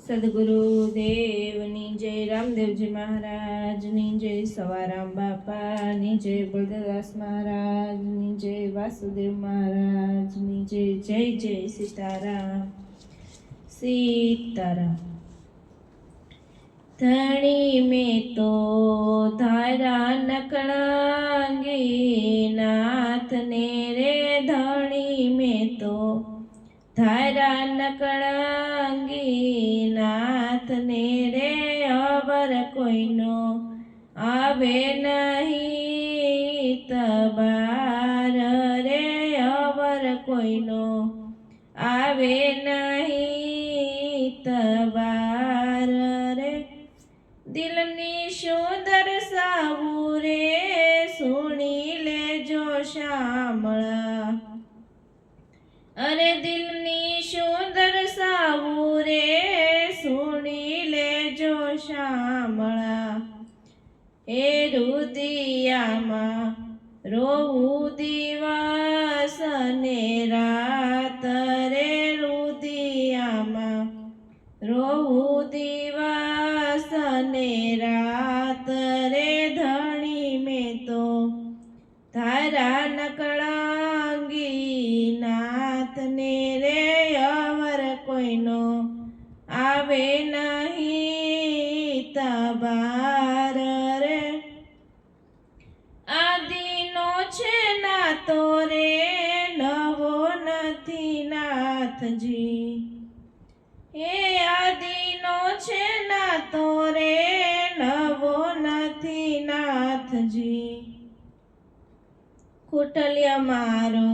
સદગુરુદેવની જય, રામદેવજી મહારાજની જય, સવારામ બાપાની જય, બળદાસ મહારાજની જય, વાસુદેવ મહારાજની જય. જય જય સીતારામ. સીતારામ. ધણી મેં તો ધારા નકળાંગી નાથને રે, ધણી મેં તો ધારા નકળાંગી નાથને રે, અવર કોઈનો આવે નહીં તબાર રે, અવર કોઈનો આવે નહીં તબાર રે. દિલની શું દર્શાવું રે, સુણી લેજો શામળા. અરે દિલની શું દર્શાવું રે, સુણી લેજો શામળા. એ રુદિયામાં રોવું દિવસ ને રાત રે, રુદિયામાં રોવું દિવસ ને રાત રે, ધણી મેં તો ધારા નકળાંગી નાથને રે, અવર કોઈનો આવે નહીં તબાર રે. આદિનો છે નાતો રે, નવો નથી નાથજી. એ આદિનો છે નાતો રે, નવો નથી નાથજી. કુટલ્ય મારો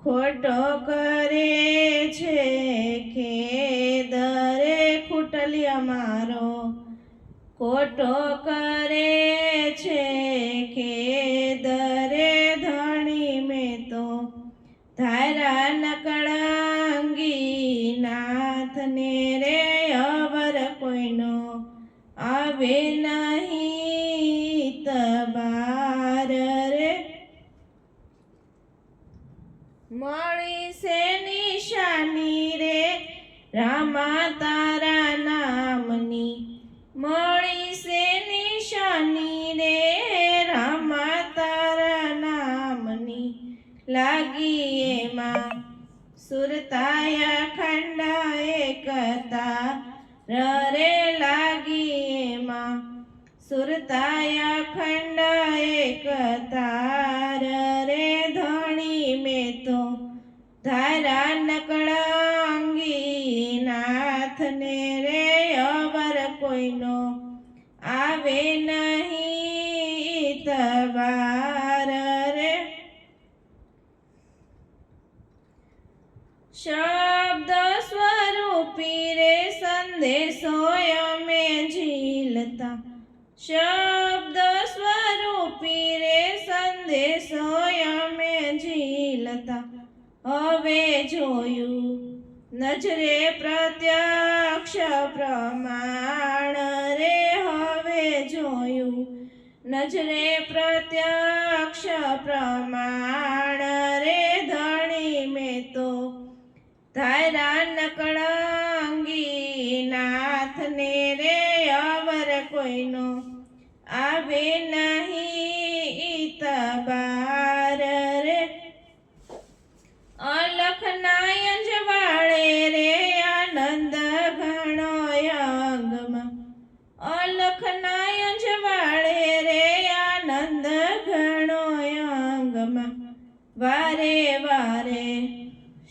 ખોટો કરે છે ખેદ રે, કુટલ્ય મારો ખોટો કરે છે ખેદ રે, ધણી મેં તો ધારા નકળાંગી નાથને રે, અવર કોઈનો આવે નહીં તબાર રે. મળી છે નિશાની રે, રામા તારા નામની. મળી છે નિશાની રે, રામા તારા નામની. લાગી એમાં સુરતાયા ખંડા એકતા રે, લાગી એમાં સુરતાયા ખંડા એકતા રે, ધણી મેં તો ધારા નકળાંગી નાથને રે, અવર કોઈનો આવે નહીં તબાર રે. શબ્દ સ્વરૂપી રે, સંદેશો અમે ઝીલતા. શબ્દ સ્વરૂપી રે, સંદેશો અમે ઝીલતા. હવે જોયું નજરે પ્રત્યક્ષ પ્રમાણ રે, હવે જોયું નજરે પ્રત્યક્ષ પ્રમાણ રે, ધણી મેં તો ધારા નકળાંગી નાથને રે, અવર કોઈનો આવે નહીં તબાર રે. અલખના અંજવાળે રે, આનંદ ઘણો અંગમાં. અલખના અંજવાળે રે, આનંદ ઘણો અંગમાં. વારે વારે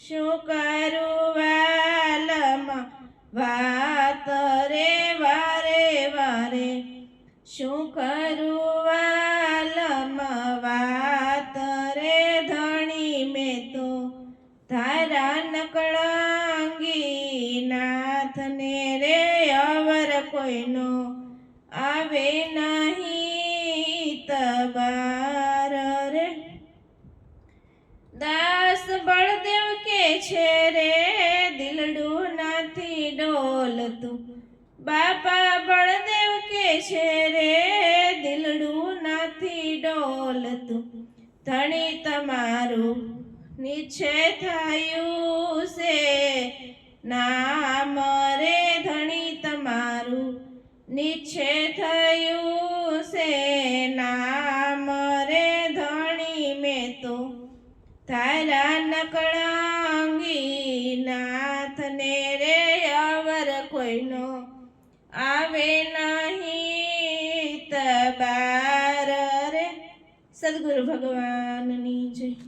શું કરું વાલમાં વાત રે, વારે વારે શું કરું વાલમાં વાત રે, ધણી મેં તો ધારા નકળાંગી નાથને રે, અવર કોઈનો આવે નહીં તબાર રે. દાસ બળદેવ કે છે રે, દિલડું નથી ડોલતું. બાપા બળદેવ કે છે રે, દિલડું નથી ડોલતું. ધણી તમારું નિશ્ચય થયું છે નામ રે, ધણી નીચે થયું છે નામ રે ધણી મેં તો તારા નકળાંગી નાથને રે અવર કોઈનો આવે નહીં તબાર રે. સદગુરુ ભગવાન